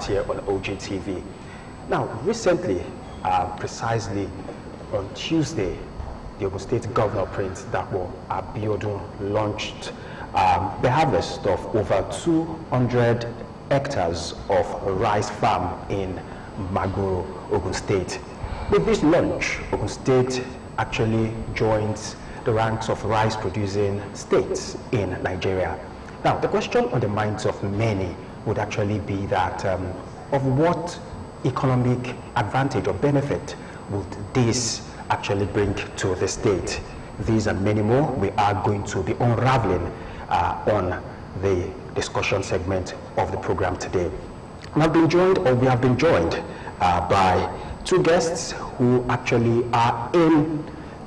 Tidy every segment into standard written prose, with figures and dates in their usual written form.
right here on Ogtv. Now, recently, precisely on Tuesday, the Ogun State Governor, Prince Abeokuta, launched the harvest of over 200 hectares of rice farm in MAGBORO, Ogun State. With this launch, Ogun State actually joins the ranks of rice-producing states in Nigeria. Now, the question on the minds of many would actually be that of what economic advantage or benefit would this actually bring to the state? These and many more we are going to be unraveling on the discussion segment of the program today. We have been joined by two guests who actually are in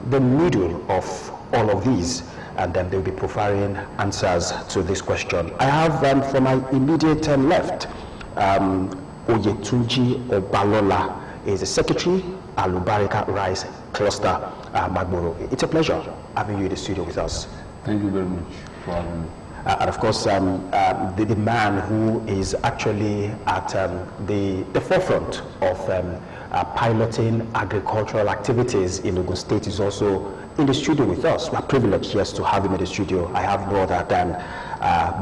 the middle of all of these, and then they'll be providing answers to this question. I have from my immediate left, OYETUNJI OBALOLA is the Secretary, ALUBARIKA Rice Cluster, MAGBORO. It's a pleasure having you in the studio with us. Thank you very much for having me. And of course, the man who is actually at the forefront of piloting agricultural activities in Ogun State is also in the studio with us. We're privileged, yes, to have him in the studio. I have no other than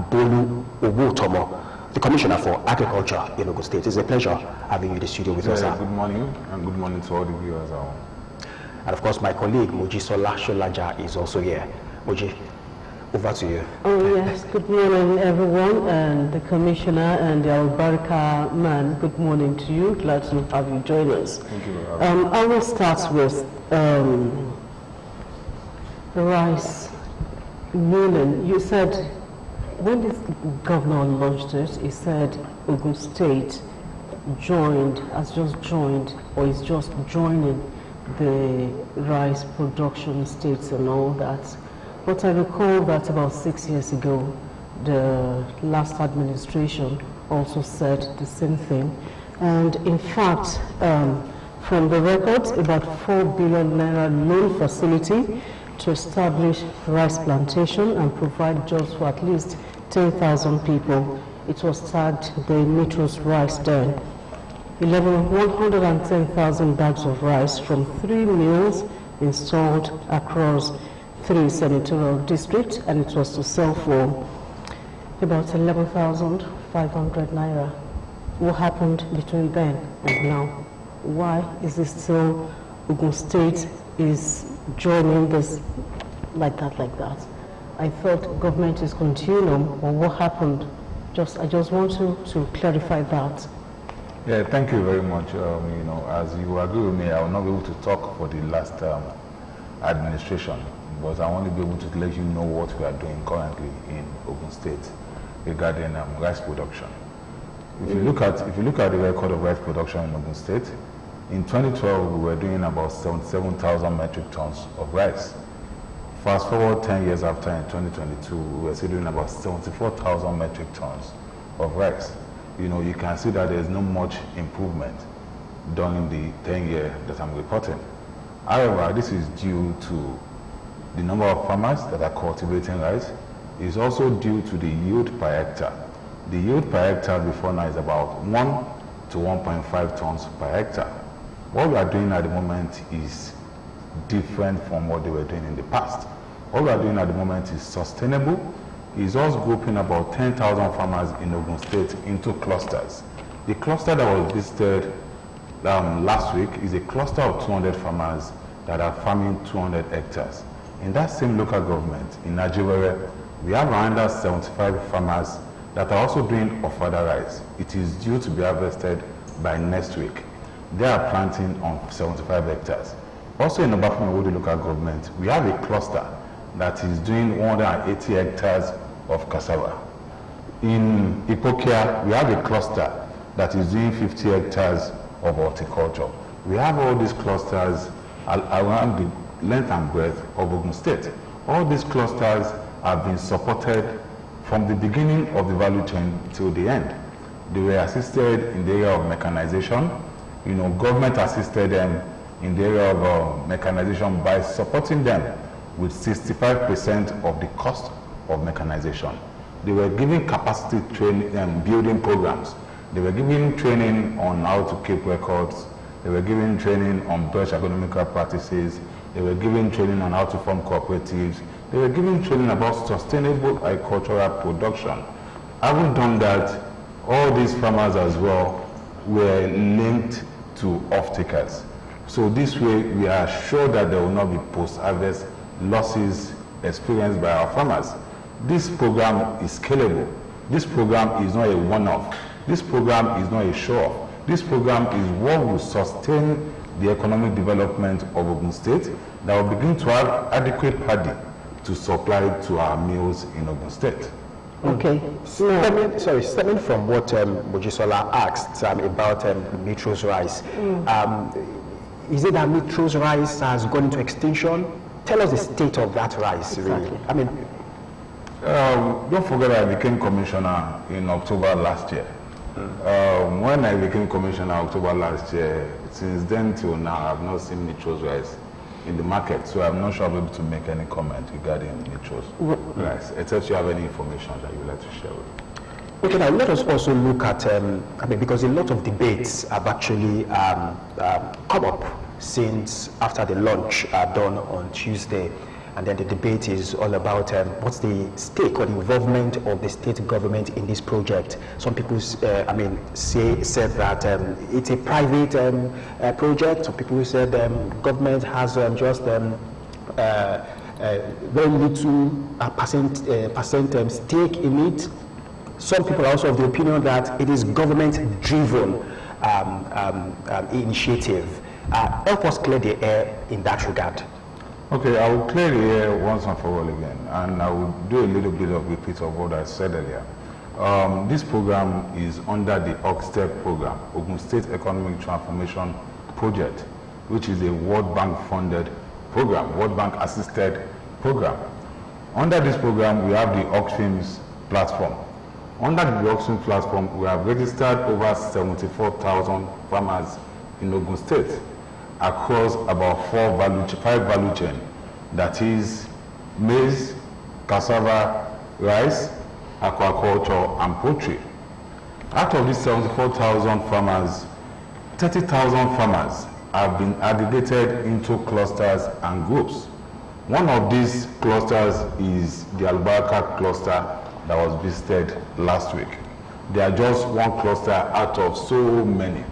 BOLU OWOTOMO, the Commissioner for Agriculture in Ogun State. It's a pleasure having you in the studio with us. Good morning, and good morning to all the viewers. And of course, my colleague, Mojisola Sholaja, is also here. Moji, over to you. Oh yes, good morning everyone, and the Commissioner and the ALUBARIKA man, good morning to you. Glad to have you join us. Thank you very much. I will start with the rice milling. You said, when the governor launched it, he said Ogun State has just joined, or is just joining the rice production states and all that. But I recall that about 6 years ago, the last administration also said the same thing. And in fact, from the records, about 4 billion naira loan facility to establish rice plantation and provide jobs for at least 10,000 people. It was tagged the Metro's Rice Den. 110,000 bags of rice from 3 mills installed across 3 senatorial districts, and it was to sell for about 11,500 naira. What happened between then and now? Why is it still Ogun State is joining this like that? I thought government is continuum, or what happened? I just want to clarify that. Yeah, thank you very much. As you agree with me, I will not be able to talk for the last administration, but I want to be able to let you know what we are doing currently in Ogun State regarding rice production. If you look at the record of rice production in Ogun State, in 2012 we were doing about 77,000 metric tons of rice. Fast forward 10 years after, in 2022, we were still doing about 74,000 metric tons of rice. You can see that there is not much improvement during the 10-year that I'm reporting. However, this is due to the number of farmers that are cultivating rice. It's also due to the yield per hectare. The yield per hectare before now is about 1 to 1.5 tons per hectare. What we are doing at the moment is different from what they were doing in the past. What we are doing at the moment is sustainable. It's us grouping about 10,000 farmers in Ogun State into clusters. The cluster that was visited last week is a cluster of 200 farmers that are farming 200 hectares. In that same local government, in Nigeria, we have around 75 farmers that are also doing ofada rice. It is due to be harvested by next week. They are planting on 75 hectares. Also in Obafemi local government, we have a cluster that is doing 180 hectares of cassava. In Ipokia, we have a cluster that is doing 50 hectares of horticulture. We have all these clusters around the length and breadth of Ogun State. All these clusters have been supported from the beginning of the value chain till the end. They were assisted in the area of mechanization. Government assisted them in the area of mechanization by supporting them with 65% of the cost of mechanization. They were giving capacity training and building programs They were giving training on how to keep records. They were giving training on best economical practices. They were giving training on how to form cooperatives. They were giving training about sustainable agricultural production. Having done that, all these farmers as well were linked to off-takers. So this way, we are sure that there will not be post-harvest losses experienced by our farmers. This program is scalable. This program is not a one-off. This program is not a show-off. This program is what will sustain the economic development of Ogun State, that will begin to have adequate paddy to supply to our mills in Ogun State. Okay. Stemming from what Mojisola asked about Metro's rice, is it that Metro's rice has gone into extinction? Tell us the state of that rice, really. I mean, don't forget I became commissioner in October last year. When I became commissioner in October last year, since then till now, I have not seen Metro's rice in the market, so I'm not sure I'll be able to make any comment regarding Metro's rice, except you have any information that you'd like to share with me. Okay, now let us also look at, because a lot of debates have actually come up since after the launch done on Tuesday. And then the debate is all about what's the stake or the involvement of the state government in this project. Some people, said that it's a private project. Some people said government has just very little percent stake in it. Some people are also of the opinion that it is government-driven initiative. Help us clear the air in that regard. Okay, I will clear the air once and for all again, and I will do a little bit of repeat of what I said earlier. This program is under the Ogtv program, Ogun State Economic Transformation Project, which is a World Bank funded program, World Bank assisted program. Under this program, we have the Ogtv platform. Under the Ogtv platform, we have registered over 74,000 farmers in Ogun State across about 5 value chain, that is maize, cassava, rice, aquaculture, and poultry. Out of these 74,000 farmers, 30,000 farmers have been aggregated into clusters and groups. One of these clusters is the ALUBARIKA cluster that was visited last week. They are just one cluster out of so many.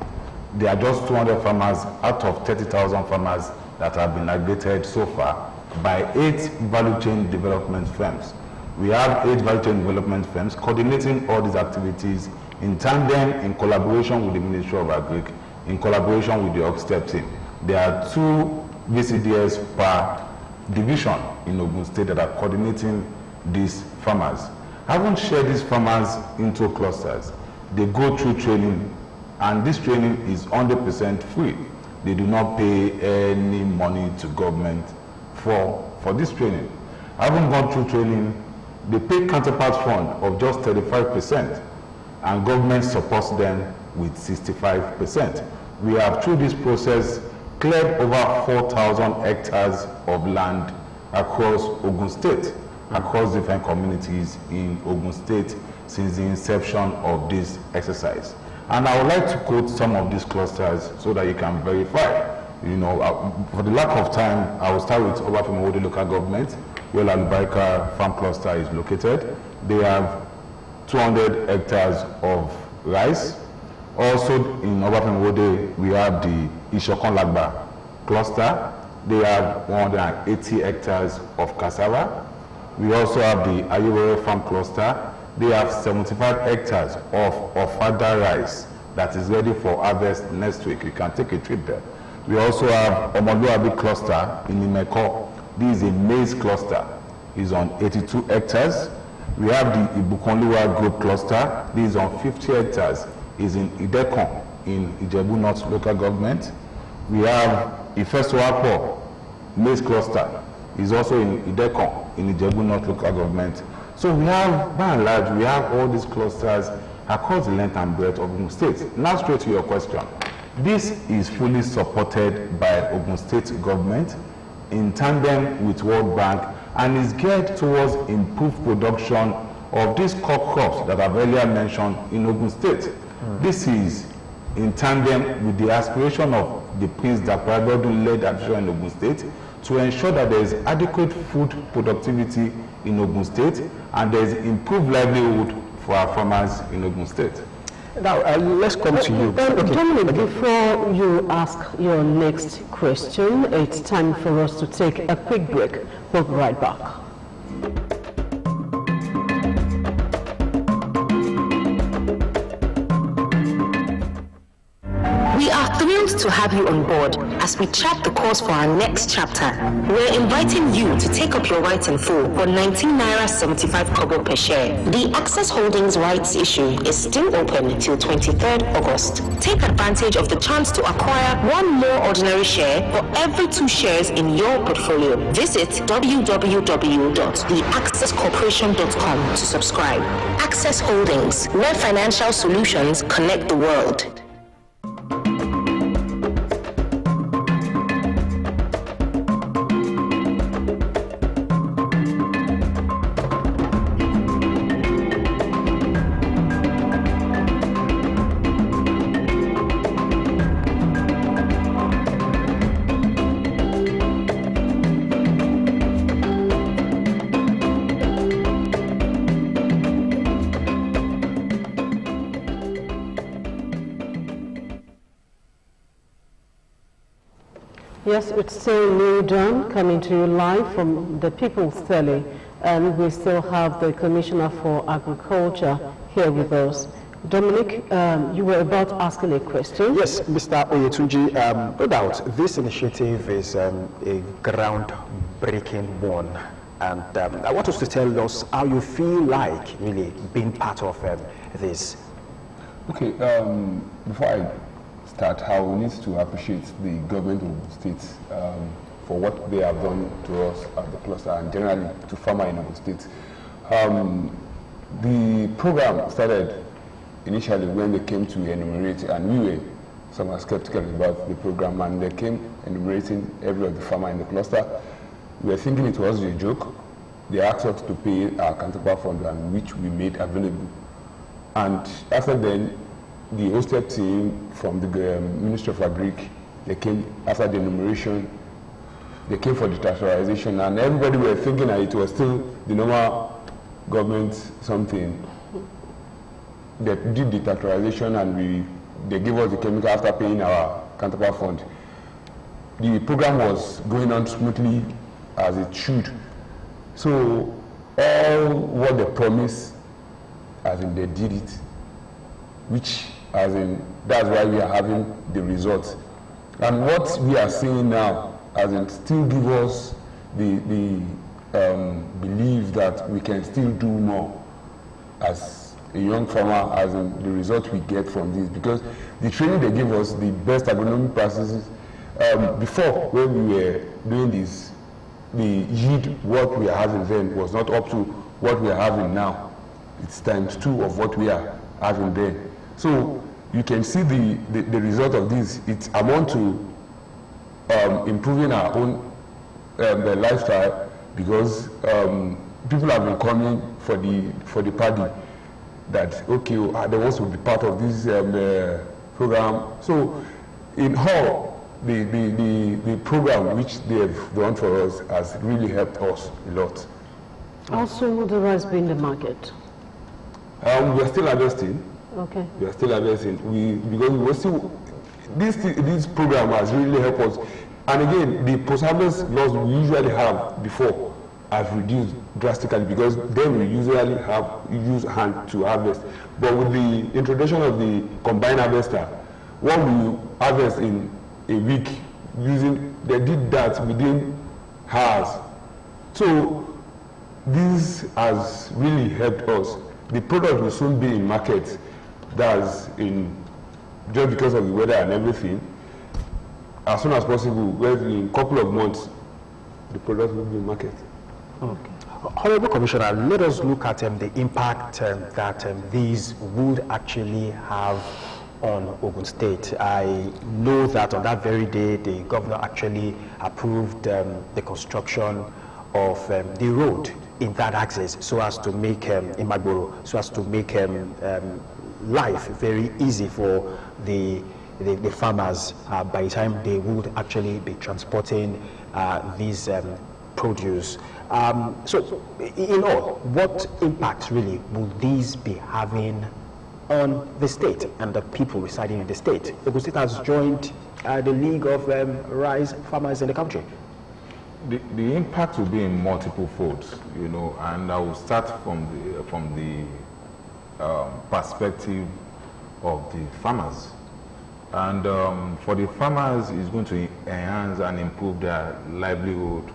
There are just 200 farmers out of 30,000 farmers that have been aggregated so far by 8 value chain development firms. We have 8 value chain development firms coordinating all these activities in tandem, in collaboration with the Ministry of Agric, in collaboration with the Ogtv team. There are 2 VCDS per division in Ogun State that are coordinating these farmers. Having shared these farmers into clusters, they go through training, and this training is 100% free. They do not pay any money to government for this training. Having gone through training, they pay counterpart fund of just 35%, and government supports them with 65%. We have, through this process, cleared over 4,000 hectares of land across Ogun State, across different communities in Ogun State since the inception of this exercise. And I would like to quote some of these clusters so that you can verify. You know, for the lack of time, I will start with Obafemi local government, where ALUBARIKA farm cluster is located. They have 200 hectares of rice. Also in Obafemi we have the Ishokan-Lagba cluster. They have 180 hectares of cassava. We also have the Ayewere farm cluster. They have 75 hectares of ofada rice that is ready for harvest next week. You can take a trip there. We also have Omoluabi cluster in Imeko. This is a maize cluster. It's on 82 hectares. We have the Ibukonluwa group cluster. This is on 50 hectares. It's in Idekon in Ijebu North local government. We have Ifesoapo maize cluster. It's also in Idekon in Ijebu North local government. So we have, by and large, we have all these clusters across the length and breadth of Ogun State. Now straight to your question. This is fully supported by Ogun State government in tandem with World Bank, and is geared towards improved production of these crop crops that I've earlier mentioned in Ogun State. This is in tandem with the aspiration of the Prince Dapper Abeokuta-led administration in Ogun State to ensure that there is adequate food productivity in Ogun State and there is improved livelihood for our farmers in Ogun State. Now, let's come to you. Dominic, before you ask your next question, it's time for us to take a quick break. We'll be right back. We are thrilled to have you on board as we chart the course for our next chapter. We're inviting you to take up your rights in full for 19 naira 75 kobo per share. The Access Holdings rights issue is still open till 23rd August. Take advantage of the chance to acquire one more ordinary share for every 2 shares in your portfolio. Visit www.theaccesscorporation.com to subscribe. Access Holdings, where financial solutions connect the world. Yes, it's still New Dawn coming to you live from the People's Tele, and we still have the Commissioner for Agriculture here with us. Dominic, you were about asking a question. Yes, Mr. Oyetunji, no doubt this initiative is a groundbreaking one, and I want us to tell us how you feel like really being part of this. Okay, before I start, I will need to appreciate the government of the state for what they have done to us at the cluster and generally to farmers in Ogun State. The program started initially when they came to enumerate, and we were somewhat skeptical about the program, and they came enumerating every of the farmers in the cluster. We were thinking it was a joke. They asked us to pay our counterpart fund, and which we made available. And after then, the hosted team from the Ministry of Agric, they came after the enumeration, they came for the tertiarization, and everybody were thinking that it was still the normal government something. They did the tertiarization and they gave us the chemical after paying our counterpart fund. The program was going on smoothly as it should. So all what they promised, as in they did it, which as in that's why we are having the results. And what we are seeing now, as in still give us the belief that we can still do more as a young farmer, as in the result we get from this, because the training they give us, the best agronomic practices, before when we were doing this, the yield what we are having then was not up to what we are having now. It's ×2 of what we are having then. So you can see the result of this. It amounts to improving our own the lifestyle, because people have been coming for the party that okay, they want to be part of this program. So in all, the program which they have done for us has really helped us a lot. Also, the rice being the market. We are still harvesting. Okay. We are still harvesting. Because we were still, this program has really helped us. And again, the post-harvest loss we usually have before have reduced drastically, because then we usually use hand to harvest. But with the introduction of the combined harvester, what we harvest in a week they did that within hours. So this has really helped us. The product will soon be in market. That's just because of the weather and everything. As soon as possible, in a couple of months, the product will be in market. Okay. Honorable Commissioner, let us look at the impact that these would actually have on Ogun State. I know that on that very day, the governor actually approved the construction of the road in that access, so as to make in MAGBORO, so as to make life very easy for the farmers by the time they would actually be transporting these produce. So, in all, what impact really will these be having on the state and the people residing in the state? Ogun State has joined the League of Rice Farmers in the country. The impact will be in multiple folds, you know, and I will start from the perspective of the farmers. And for the farmers, it's going to enhance and improve their livelihood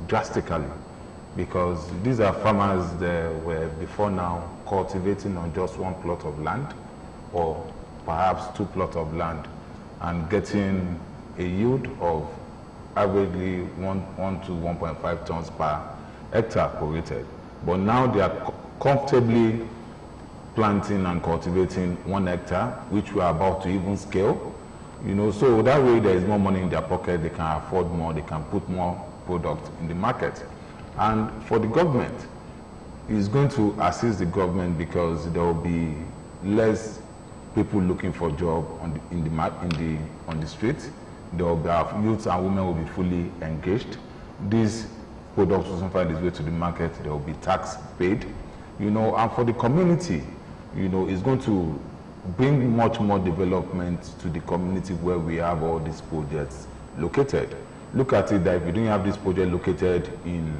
drastically, because these are farmers that were before now cultivating on just one plot of land or perhaps 2 plots of land and getting a yield of averagely 1 to 1.5 tons per hectare prorated. But now they are comfortably planting and cultivating 1 hectare, which we are about to even scale. You know, so that way there is more money in their pocket, they can afford more, they can put more product in the market. And for the government, it's going to assist the government because there will be less people looking for job on the street. There will be youths and women will be fully engaged. These products will find its way to the market. There will be tax paid, you know. And for the community, you know, it's going to bring much more development to the community where we have all these projects located. Look at it that if we don't have this project located in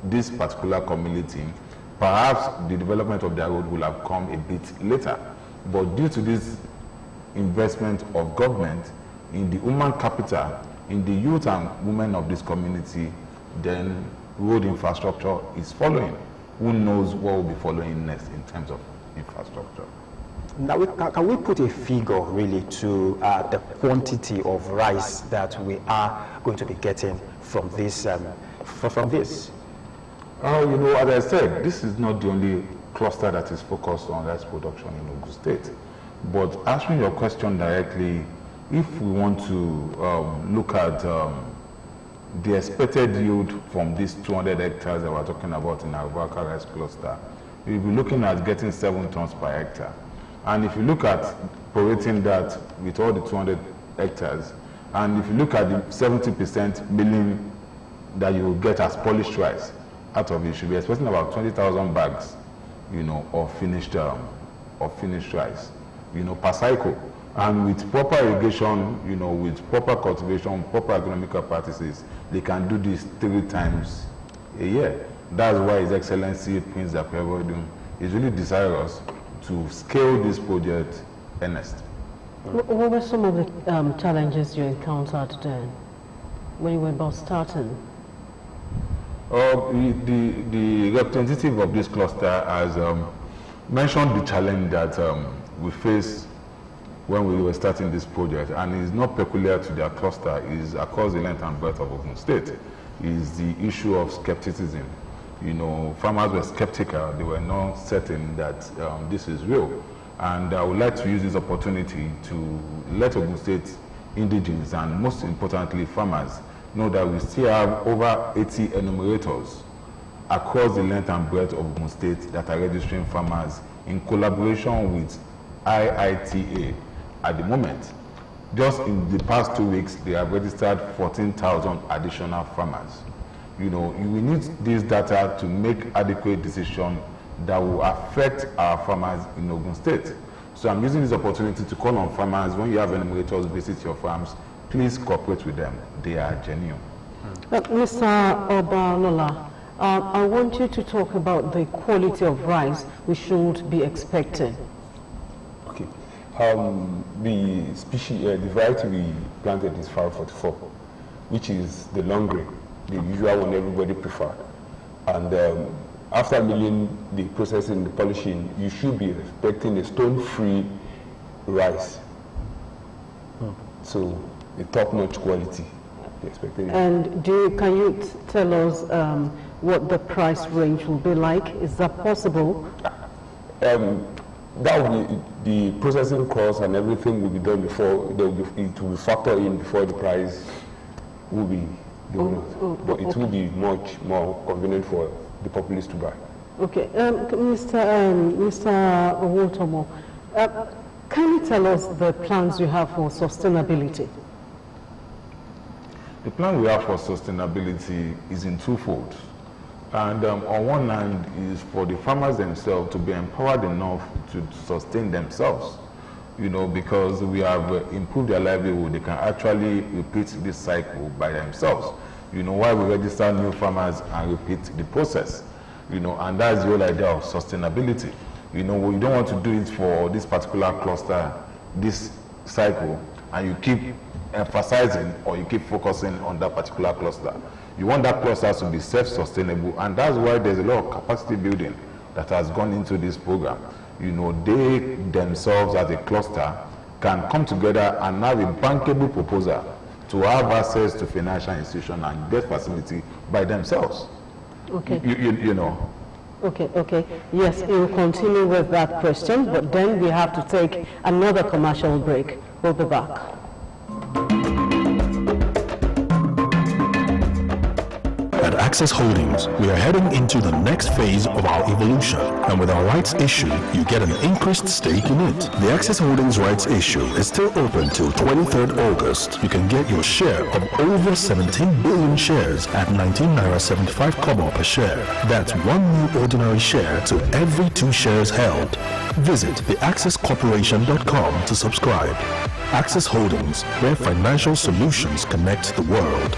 this particular community, perhaps the development of their road will have come a bit later. But due to this investment of government in the human capital, in the youth and women of this community, then road infrastructure is following. Who knows what will be following next in terms of infrastructure? Now, can we put a figure really to the quantity of rice that we are going to be getting from this? You know, as I said, this is not the only cluster that is focused on rice production in Ogun State. But answering your question directly, if we want to look at the expected yield from these 200 hectares that we're talking about in our Abeokuta rice cluster, we'll be looking at getting 7 tons per hectare. And if you look at prorating that with all the 200 hectares, and if you look at the 70% milling that you will get as polished rice, out of it, you should be expecting about 20,000 bags, you know, of finished rice, you know, per cycle. And with proper irrigation, you know, with proper cultivation, proper agronomical practices, they can do this 3 times a year. That's why His Excellency Prince Abeokuta is really desirous to scale this project earnest. What were some of the challenges you encountered then when you were about starting? The representative of this cluster has mentioned the challenge that we face when we were starting this project, and it's not peculiar to their cluster, it's across the length and breadth of Ogun State, is the issue of skepticism. You know, farmers were skeptical, they were not certain that this is real. And I would like to use this opportunity to let Ogun State indigenes and most importantly farmers know that we still have over 80 enumerators across the length and breadth of Ogun State that are registering farmers in collaboration with IITA at the moment. Just in the past 2 weeks, they have registered 14,000 additional farmers. You know, we need this data to make adequate decisions that will affect our farmers in Ogun State. So I'm using this opportunity to call on farmers, when you have enumerators visit your farms, please cooperate with them. They are genuine. Mr. Obalola, I want you to talk about the quality of rice we should be expecting. Okay. The species, the variety we planted is 544, which is the long grain, the usual one everybody prefer. And after milling, the processing, the polishing, you should be expecting a stone-free rice. So, a top-notch quality. And can you tell us what the price range will be like? Is that possible? That will be, the processing cost and everything will be done before, it will be factored in before the price will be given. But it will be much more convenient for the populace to buy. Okay, Mr. OWOTOMO, Can you tell us the plans you have for sustainability? The plan we have for sustainability is in twofold. And on one hand is for the farmers themselves to be empowered enough to sustain themselves, you know, because we have improved their livelihood. They can actually repeat this cycle by themselves. You know, why we register new farmers and repeat the process, you know, and that's the whole idea of sustainability. You know, you don't want to do it for this particular cluster, this cycle, and you keep emphasizing or you keep focusing on that particular cluster. You want that cluster to be self-sustainable, and that's why there's a lot of capacity building that has gone into this program. You know, they themselves as a cluster can come together and have a bankable proposal to have access to financial institution and debt facility by themselves. Okay. You know. Okay. Yes, we'll continue with that question, but then we have to take another commercial break. We'll be back. At Access Holdings, we are heading into the next phase of our evolution, and with our rights issue, you get an increased stake in it. The Access Holdings rights issue is still open till 23rd August. You can get your share of over 17 billion shares at 19 naira 75 kobo per share. That's one new ordinary share to every 2 shares held. Visit theaccesscorporation.com to subscribe. Access Holdings, where financial solutions connect the world.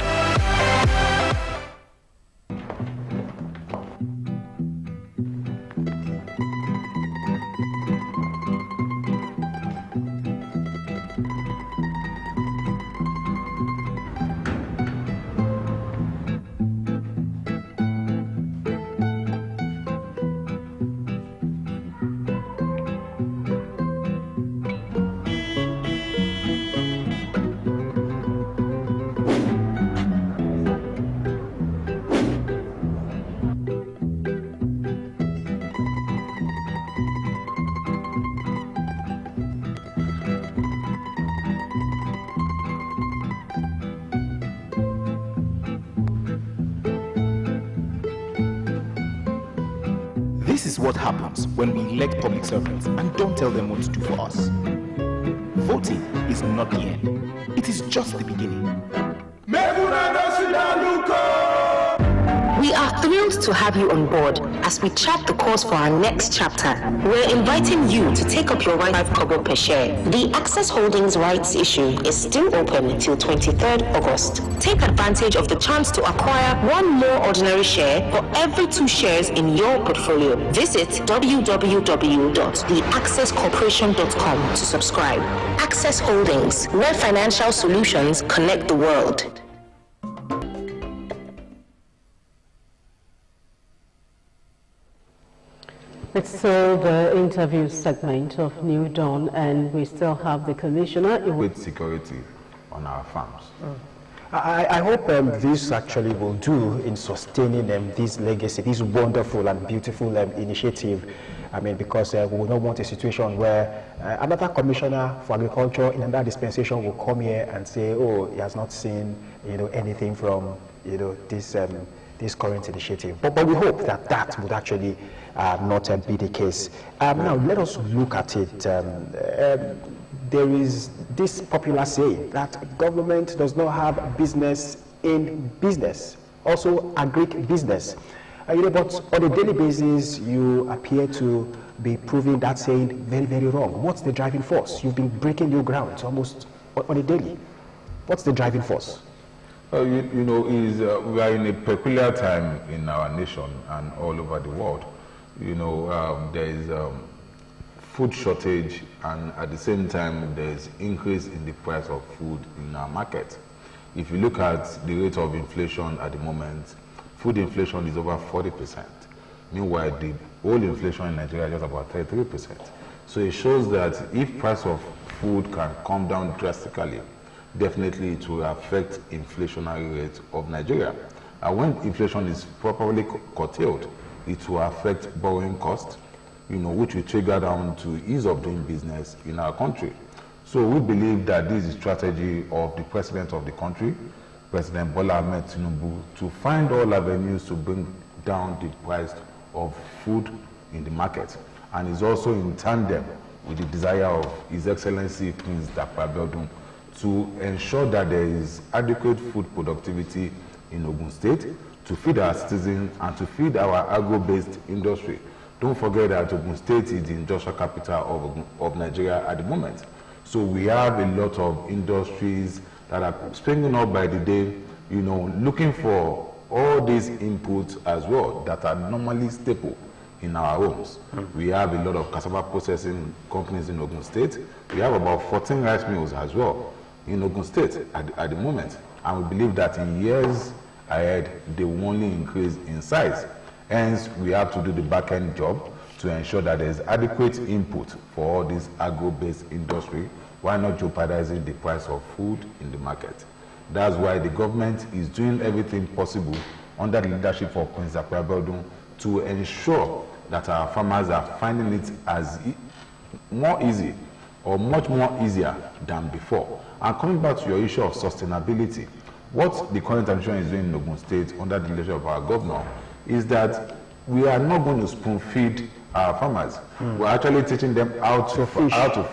This is what happens when we elect public servants and don't tell them what to do for us. Voting is not the end. It is just the beginning. We are thrilled to have you on board as we chart the course for our next chapter. We're inviting you to take up your right 5 kobo per share. The Access Holdings rights issue is still open till 23rd August. Take advantage of the chance to acquire one more ordinary share for every 2 shares in your portfolio. Visit www.theaccesscorporation.com to subscribe. Access Holdings, where financial solutions connect the world. It's still the interview segment of New Dawn, and we still have the commissioner. With security on our farms. I hope this actually will do in sustaining this legacy, this wonderful and beautiful initiative. I mean, because we will not want a situation where another commissioner for agriculture in another dispensation will come here and say, oh, he has not seen, anything from, this current initiative. But we hope that that would actually not be the case. Now, let us look at it. There is this popular saying that government does not have business in business, also agric business. But on a daily basis, you appear to be proving that saying very, very wrong. What's the driving force? You've been breaking new ground almost on a daily. What's the driving force? We are in a peculiar time in our nation and all over the world. There is food shortage, and at the same time there is increase in the price of food in our market. If you look at the rate of inflation at the moment, food inflation is over 40%. Meanwhile, the whole inflation in Nigeria is just about 33%. So it shows that if price of food can come down drastically, definitely it will affect inflationary rate of Nigeria. And when inflation is properly curtailed, it will affect borrowing costs, which will trigger down to ease of doing business in our country. So we believe that this is a strategy of the president of the country, President Bola Ahmed Tinubu, to find all avenues to bring down the price of food in the market. And is also in tandem with the desire of His Excellency Prince Dr. Abeokuta to ensure that there is adequate food productivity in Ogun State to feed our citizens and to feed our agro-based industry. Don't forget that Ogun State is the industrial capital of Nigeria at the moment. So we have a lot of industries that are springing up by the day, you know, looking for all these inputs as well that are normally staple in our homes. We have a lot of cassava processing companies in Ogun State. We have about 14 rice mills as well in Ogun State at the moment. And we believe that in years ahead, they will only increase in size. Hence, we have to do the back-end job to ensure that there is adequate input for all this agro-based industry, while not jeopardizing the price of food in the market. That's why the government is doing everything possible under the leadership of Prince Dr. Abeokuta to ensure that our farmers are finding it as more easy or much more easier than before. And coming back to your issue of sustainability, what the current administration is doing in Ogun State under the leadership of our governor is that we are not going to spoon feed our farmers. We're actually teaching them how to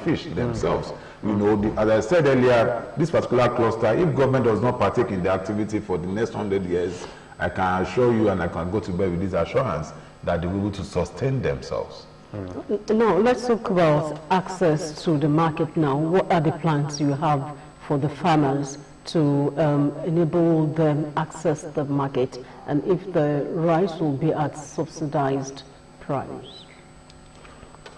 fish themselves. You know, as I said earlier, this particular cluster, if government does not partake in the activity for the next 100 years, I can assure you, and I can go to bed with this assurance, that they will be able to sustain themselves. Now, let's talk about access to the market now. What are the plans you have for the farmers to enable them access the market, and if the rice will be at subsidized price?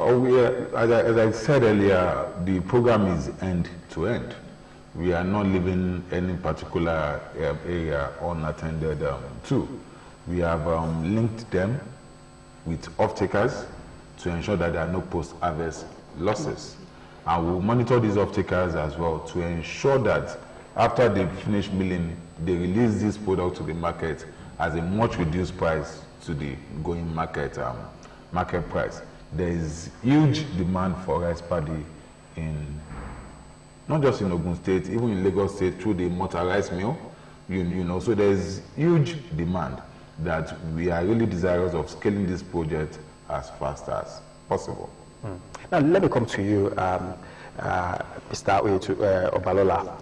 As I said earlier, the program is end-to-end. We are not leaving any particular area unattended to. We have linked them with off-takers to ensure that there are no post-harvest losses. And we'll monitor these off-takers as well to ensure that after they finish milling, they release this product to the market as a much reduced price to the going market price. There is huge demand for rice paddy not just in Ogun State, even in Lagos State through the Mota rice mill. You know, so there is huge demand that we are really desirous of scaling this project as fast as possible. Now, let me come to you, Mr. Obalola.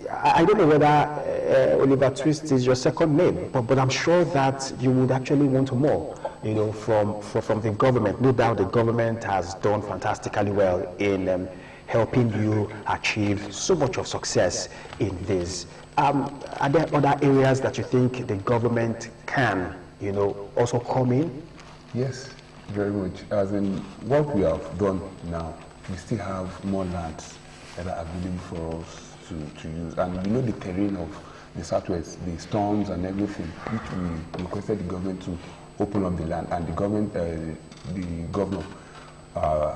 I don't know whether Oliver Twist is your second name, but I'm sure that you would actually want more, you know, from the government. No doubt the government has done fantastically well in helping you achieve so much of success in this. Are there other areas that you think the government can, you know, also come in? Yes, very much. As in what we have done now, we still have more lands that are available for us to use. And we know the terrain of the Southwest, the storms and everything, which we requested the government to open up the land. And the government, the governor,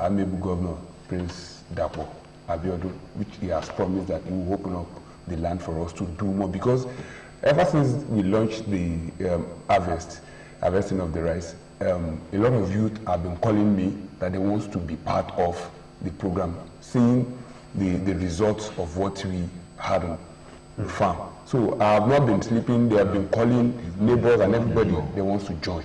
amiable governor, Prince Dr. Abeokuta, which he has promised that he will open up the land for us to do more. Because ever since we launched the harvesting of the rice, a lot of youth have been calling me that they want to be part of the program, seeing the results of what we had on the farm. So I have not been sleeping. They have been calling neighbors and everybody. They want to join.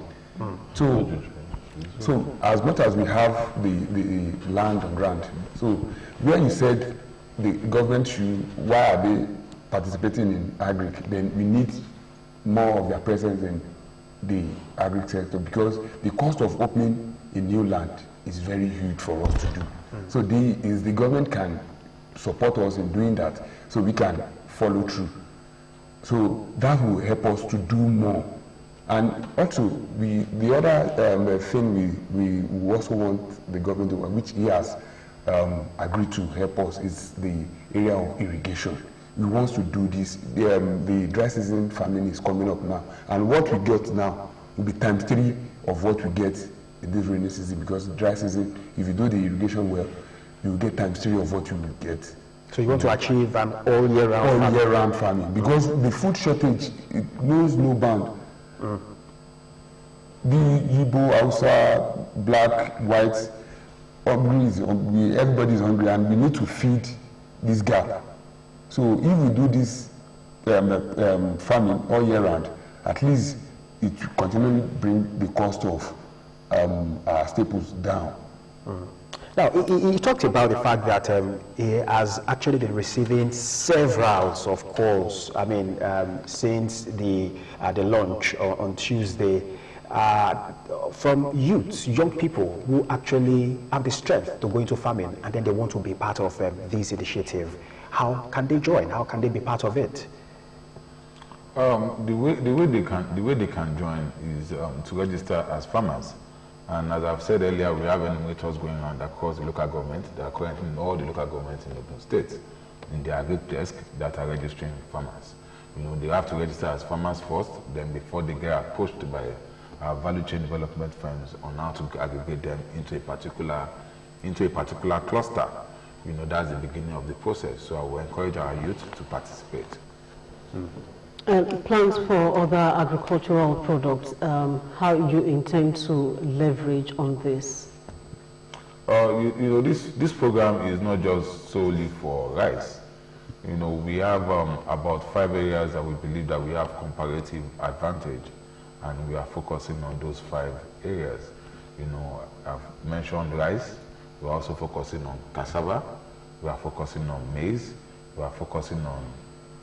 So as much as we have the land and grant, so where you said the government should, why are they participating in agric? Then we need more of their presence in the agric sector, because the cost of opening a new land is very huge for us to do. So the government can support us in doing that, so we can follow through. So that will help us to do more. And also, the other thing we also want the government to, which he has agreed to help us, is the area of irrigation. We want to do this. The dry season farming is coming up now, and what we get now will be ×3 of what we get in this rainy season, because dry season, if you do the irrigation well, you will get ×3 of what you will get. So you want to achieve an all-year-round farming, because the food shortage, it knows no bound. The Igbo, Hausa, black, white, everybody is hungry, and we need to feed this gap. So if we do this farming all year round, at least it will continually bring the cost of our staples down. Now, he talked about the fact that he has actually been receiving several of calls, I mean, since the launch on Tuesday, from youths, young people who actually have the strength to go into farming and then they want to be part of this initiative. How can they join? How can they be part of it? The way they can join is to register as farmers. And as I've said earlier, we have enumerators going on across the local government. They are currently in all the local governments in Ogun State in their agri desk that are registering farmers. You know, they have to register as farmers first, then before they get approached by value chain development firms on how to aggregate them into a particular cluster. You know, that's the beginning of the process. So I will encourage our youth to participate. Plans for other agricultural products, how you intend to leverage on this? You know, this program is not just solely for rice. You know, we have about 5 areas that we believe that we have comparative advantage, and we are focusing on those 5 areas. You know, I've mentioned rice. We're also focusing on cassava. We are focusing on maize. We are focusing on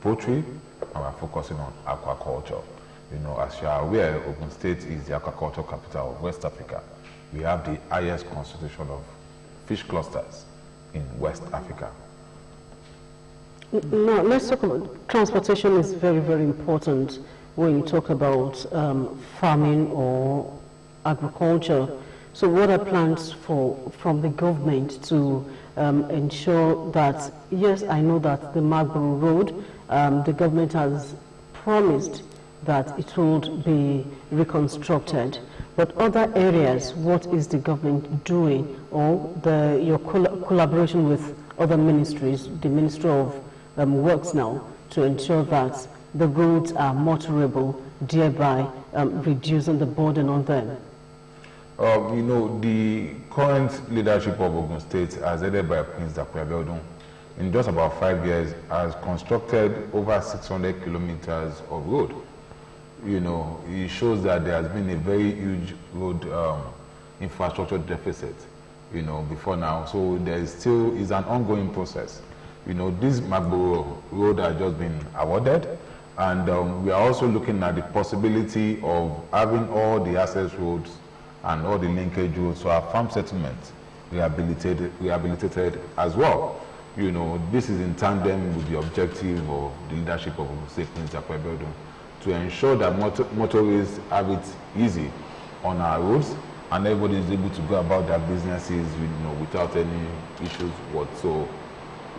poultry, and we're focusing on aquaculture. You know, as you are aware, Ogun State is the aquaculture capital of West Africa. We have the highest concentration of fish clusters in West Africa. Now, let's talk about transportation. Is very, very important when you talk about farming or agriculture. So what are plans from the government to ensure that, yes, I know that the MAGBORO road, the government has promised that it would be reconstructed, but other areas, what is the government doing, or your collaboration with other ministries, the Ministry of Works now, to ensure that the roads are motorable, thereby reducing the burden on them? You know, the current leadership of Ogun State, as headed by Prince Abeokuta, in just about 5 years, has constructed over 600 kilometers of road. You know, it shows that there has been a very huge road infrastructure deficit, you know, before now. So there is an ongoing process. You know, this MAGBORO road has just been awarded, and we are also looking at the possibility of having all the access roads and all the linkage roads to our farm settlements rehabilitated as well. You know, this is in tandem with the objective of the leadership of Prince Abeokuta to ensure that motorists have it easy on our roads and everybody is able to go about their businesses, you know, without any issues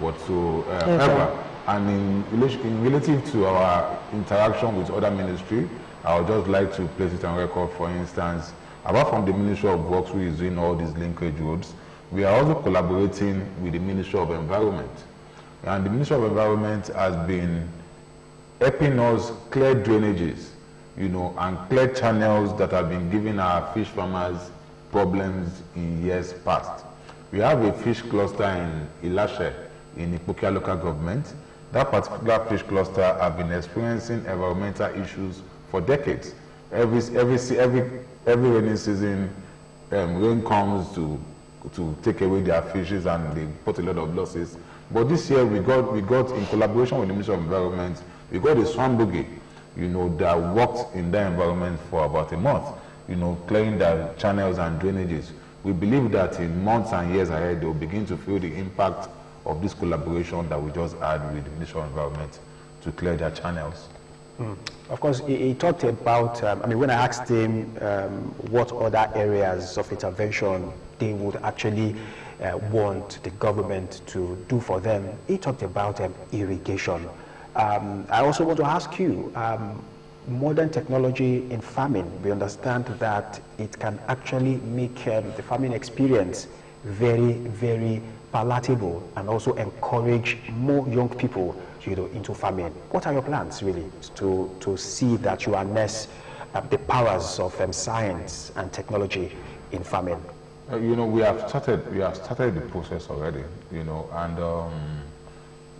whatsoever. And in relative to our interaction with other ministries, I would just like to place it on record. For instance, apart from the Ministry of Works, who is doing all these linkage roads, we are also collaborating with the Ministry of Environment. And the Ministry of Environment has been helping us clear drainages, you know, and clear channels that have been giving our fish farmers problems in years past. We have a fish cluster in Ilashe, in Ipokia local government. That particular fish cluster have been experiencing environmental issues for decades. Every rainy season, rain comes to take away their fishes and they put a lot of losses. But this year we got in collaboration with the Ministry of Environment, we got a swamp buggy, you know, that worked in that environment for about a month, you know, clearing the channels and drainages. We believe that in months and years ahead, they will begin to feel the impact of this collaboration that we just had with the Ministry of Environment to clear their channels. Of course, he talked about, I mean, when I asked him what other areas of intervention they would actually want the government to do for them, he talked about irrigation. I also want to ask you, modern technology in farming, we understand that it can actually make the farming experience very, very palatable and also encourage more young people, you know, into farming. What are your plans really to see that you harness the powers of science and technology in farming? You know, we have started the process already, you know, and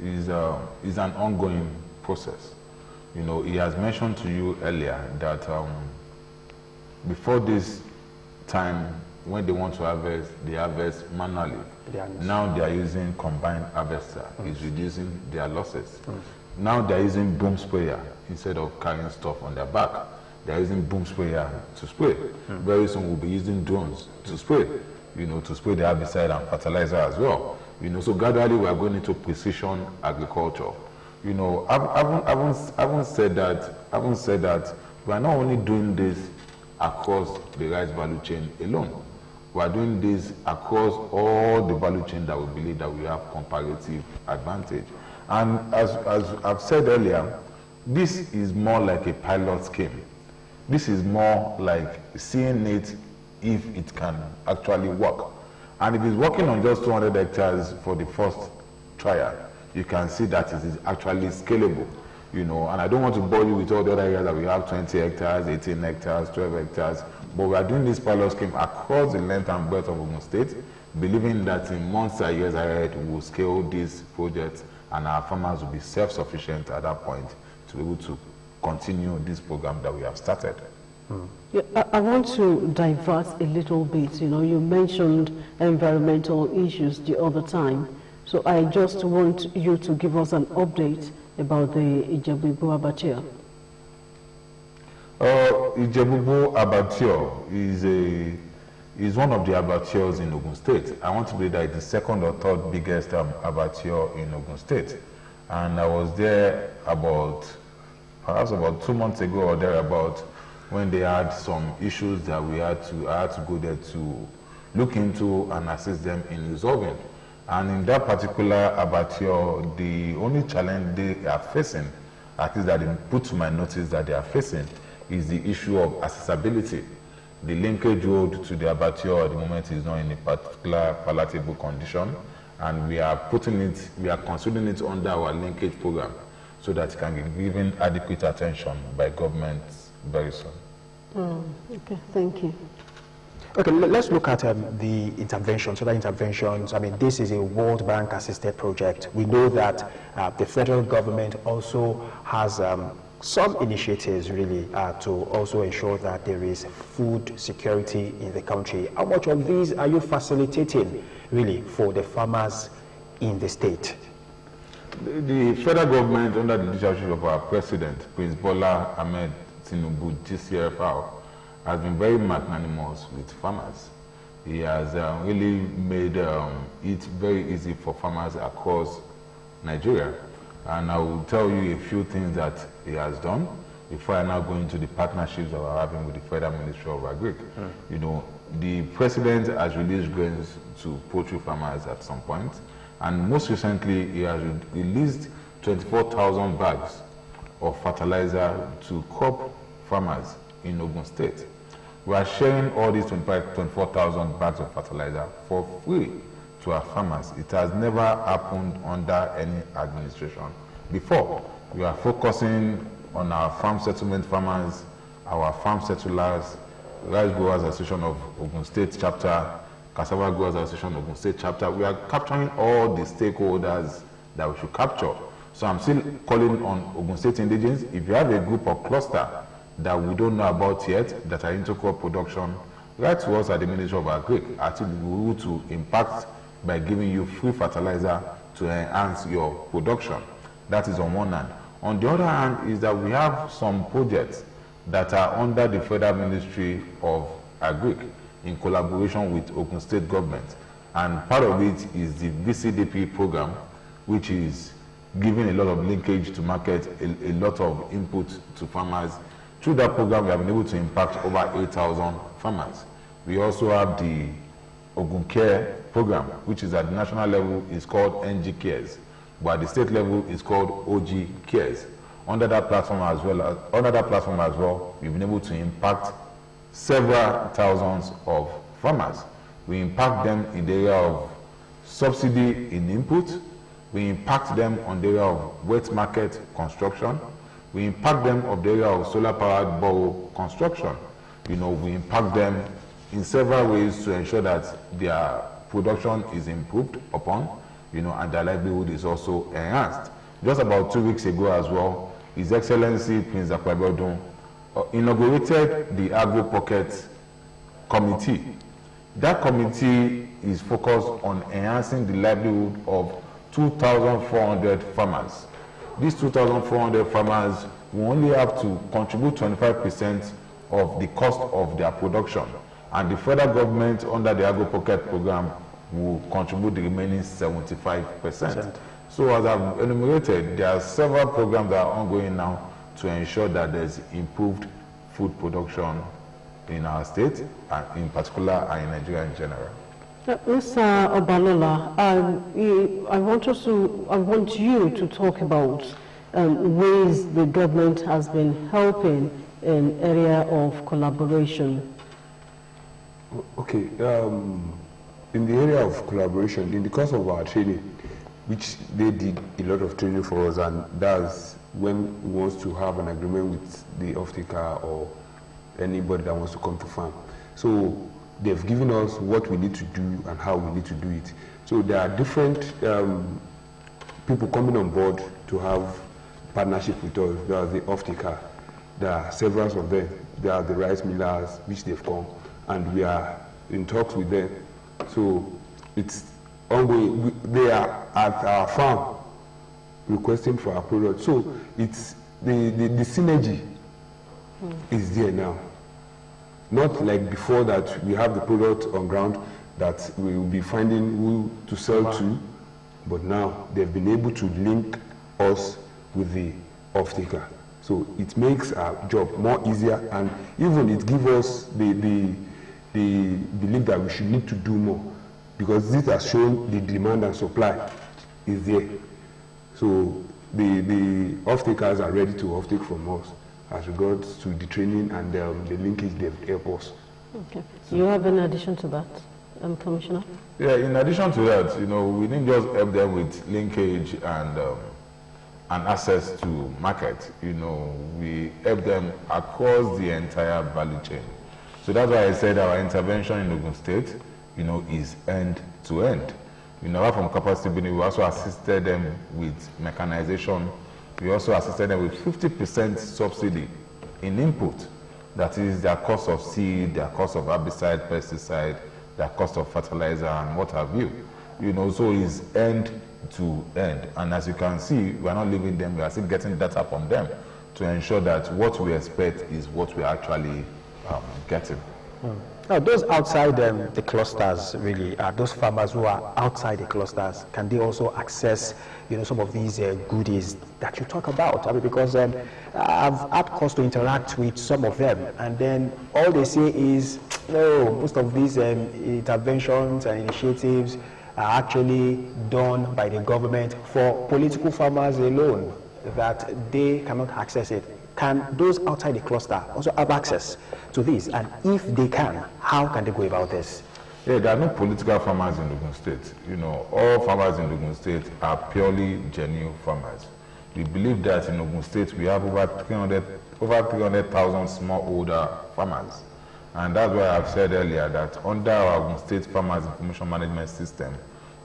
is an ongoing process. You know, he has mentioned to you earlier that before this time when they want to harvest, they harvest manually. Now they are using combined harvester. It's reducing their losses. Now they are using boom sprayer instead of carrying stuff on their back. They are using boom sprayer to spray. Very soon we'll be using drones to spray, to spray the herbicide and fertilizer as well. So gradually we are going into precision agriculture. I haven't said that we are not only doing this across the rice value chain alone. We are doing this across all the value chain that we believe that we have comparative advantage. And as I've said earlier, this is more like a pilot scheme. This is more like seeing it if it can actually work. And if it's working on just 200 hectares for the first trial, you can see that it is actually scalable. And I don't want to bore you with all the other areas that we have 20 hectares, 18 hectares, 12 hectares, but we are doing this pilot scheme across the length and breadth of Ogun State, believing that in months and years ahead, we will scale these projects and our farmers will be self-sufficient at that point to be able to continue this program that we have started. Yeah, I want to divert a little bit. You mentioned environmental issues the other time, so I just want you to give us an update about the Ijebubu Abattoir. Ijebubu Abattoir is one of the abattoirs in Ogun State. I want to believe that it's the second or third biggest abattoir in Ogun State. And I was there perhaps about 2 months ago or thereabout, when they had some issues that I had to go there to look into and assist them in resolving. And in that particular abattoir, the only challenge they are facing, at least that they put to my notice that they are facing, is the issue of accessibility. The linkage road to the abattoir at the moment is not in a particular palatable condition, and we are considering it under our linkage program so that it can be given adequate attention by government very soon. Okay, thank you. Okay, let's look at the interventions, other interventions. I mean, this is a World Bank assisted project. We know that the federal government also has some initiatives really to also ensure that there is food security in the country. How much of these are you facilitating really for the farmers in the state? The federal government, under the leadership of our president, Prince Bola Ahmed Tinubu, GCFR, has been very magnanimous with farmers. He has really made it very easy for farmers across Nigeria. And I will tell you a few things that he has done before I now go into the partnerships that we're having with the Federal Ministry of Agric. The president has released grains to poultry farmers at some point. And most recently, he has released 24,000 bags of fertilizer to crop farmers in Ogun State. We are sharing all these 24,000 bags of fertilizer for free to our farmers. It has never happened under any administration before. We are focusing on our farm settlement farmers, our farm settlers, Rice Growers Association of Ogun State chapter, Cassava Growers Association of Ogun State chapter. We are capturing all the stakeholders that we should capture. So I'm still calling on Ogun State indigenes. If you have a group or cluster that we don't know about yet, that are into crop production, write to us at the Ministry of Agric. Actually, we will to impact by giving you free fertilizer to enhance your production. That is on one hand. On the other hand is that we have some projects that are under the Federal Ministry of Agric in collaboration with Ogun State government. And part of it is the VCDP program, which is giving a lot of linkage to market, a lot of input to farmers. Through that program, we have been able to impact over 8,000 farmers. We also have the Ogun Care program, which is at the national level is called NG Cares, but at the state level is called OG Cares. Under that platform as well, we've been able to impact several thousands of farmers. We impact them in the area of subsidy in input. We impact them on the area of wet market construction. We impact them on the area of solar-powered borrow construction. We impact them in several ways to ensure that their production is improved upon, and their livelihood is also enhanced. Just about 2 weeks ago as well, His Excellency Prince Abeokuta inaugurated the Agro Pocket Committee, That committee is focused on enhancing the livelihood of 2,400 farmers. These 2,400 farmers will only have to contribute 25% of the cost of their production, and the federal government under the Agro Pocket program will contribute the remaining 75%. So as I've enumerated, there are several programs that are ongoing now to ensure that there's improved food production in our state, and in particular, and in Nigeria in general. Mr. Obalola, I want you to talk about ways the government has been helping in area of collaboration. Okay, in the area of collaboration, in the course of our training, which they did a lot of training for us, and that's when we want to have an agreement with the off-taker or anybody that wants to come to farm. So they've given us what we need to do and how we need to do it. So there are different people coming on board to have partnership with us. There are the off-taker. There are several of them. There are the rice millers, which they've come, and we are in talks with them. So it's ongoing. They are at our farm requesting for our product. So it's the synergy is there now. Not like before that we have the product on ground that we will be finding who to sell to, but now they've been able to link us with the off-taker. So it makes our job more easier, and even it gives us the belief that we should need to do more, because this has shown the demand and supply is there. So the off-takers are ready to off-take from us as regards to the training and the linkage they've helped us. Okay. So you have an addition to that, Commissioner? Yeah, in addition to that, we didn't just help them with linkage and access to market. We help them across the entire value chain. So that's why I said our intervention in Ogun State, is end to end. Apart from capacity building, we also assisted them with mechanization. We also assisted them with 50% subsidy in input. That is their cost of seed, their cost of herbicide, pesticide, their cost of fertilizer, and what have you. So it's end to end. And as you can see, we are not leaving them, we are still getting data from them to ensure that what we expect is what we are actually getting. Now, those outside the clusters, really, those farmers who are outside the clusters, can they also access, some of these goodies that you talk about? Because I've had cause to interact with some of them, and then all they say is, no, most of these interventions and initiatives are actually done by the government for political farmers alone, that they cannot access it. Can those outside the cluster also have access to this? And if they can, how can they go about this? Yeah, there are no political farmers in Ogun State. All farmers in Ogun State are purely genuine farmers. We believe that in Ogun State we have over 300,000 smallholder farmers. And that's why I've said earlier that under our Ogun State Farmers Information Management System,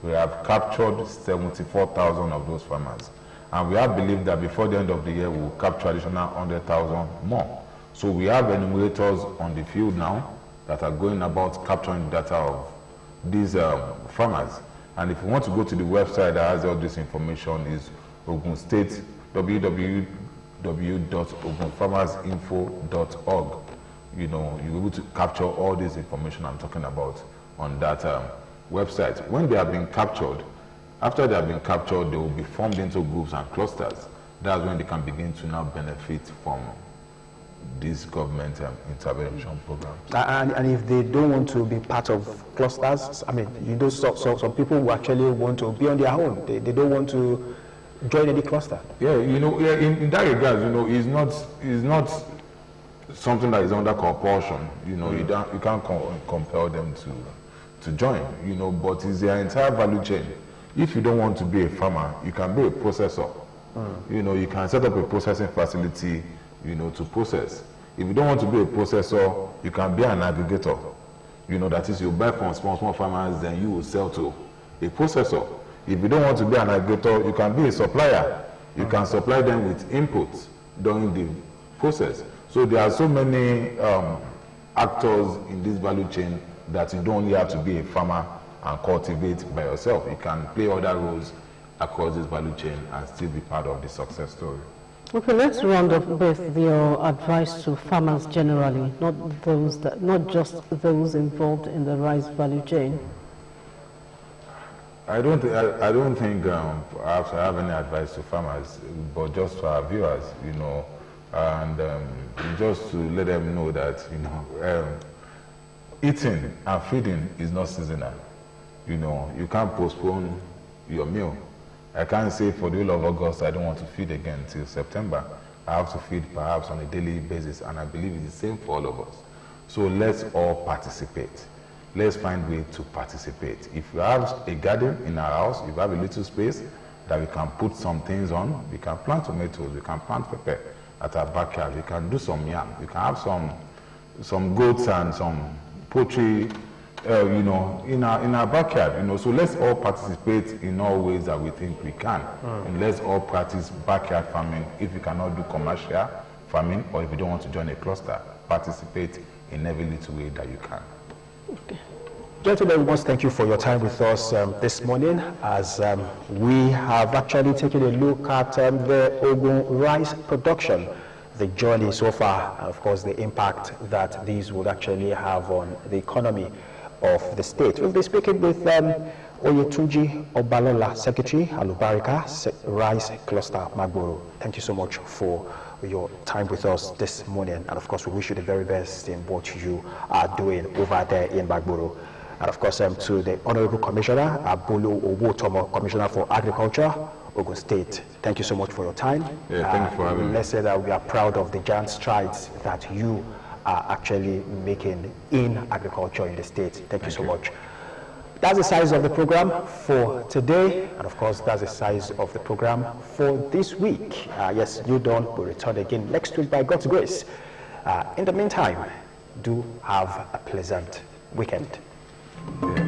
we have captured 74,000 of those farmers. And we have believed that before the end of the year, we will capture additional 100,000 more. So we have enumerators on the field now that are going about capturing data of these farmers. And if you want to go to the website that has all this information, is Ogun State, www.ogunfarmersinfo.org. You're able to capture all this information I'm talking about on that website. When they have been captured, after they have been captured, they will be formed into groups and clusters. That's when they can begin to now benefit from these government intervention programs. And if they don't want to be part of clusters, some people who actually want to be on their own, they don't want to join any cluster. Yeah, in that regard, it's not something that is under compulsion. You can't compel them to join. But it's their entire value chain. If you don't want to be a farmer, you can be a processor. You can set up a processing facility, to process. If you don't want to be a processor, you can be an aggregator. That is, you buy from small farmers, then you will sell to a processor. If you don't want to be an aggregator, you can be a supplier. You can supply them with inputs during the process. So there are so many actors in this value chain that you don't only have to be a farmer and cultivate by yourself. You can play other roles across this value chain and still be part of the success story. Okay, let's round up with your advice to farmers generally, not just those involved in the rice value chain. I don't think perhaps I have any advice to farmers, but just for our viewers, you know, and just to let them know that, you know, eating and feeding is not seasonal. You know, you can't postpone your meal. I can't say for the whole of August I don't want to feed again till September. I have to feed perhaps on a daily basis, and I believe it's the same for all of us. So let's all participate. Let's find a way to participate. If you have a garden in our house, if you have a little space that we can put some things on, we can plant tomatoes, we can plant pepper at our backyard, we can do some yam, we can have some goats and some poultry, you know, in our backyard, you know. So let's all participate in all ways that we think we can, and let's all practice backyard farming. If you cannot do commercial farming, or if you don't want to join a cluster, participate in every little way that you can. Okay. Gentlemen, we must thank you for your time with us this morning, as we have actually taken a look at the Ogun rice production, the journey so far, and of course the impact that these would actually have on the economy of the state. We'll be speaking with OYETUNJI OBALOLA, Secretary, ALUBARIKA, Rice Cluster, MAGBORO. Thank you so much for your time with us this morning, and of course we wish you the very best in what you are doing over there in MAGBORO. And of course to the Honorable Commissioner, BOLU OWOTOMO, Commissioner for Agriculture, Ogun State. Thank you so much for your time. Yeah, thank you for having me. Let's say that we are proud of the giant strides that you are actually making in agriculture in the state. Thank you so much. That's the size of the program for today, and of course that's the size of the program for this week. Yes, you don't, we'll return again next week by God's grace. In the meantime, do have a pleasant weekend. Yeah.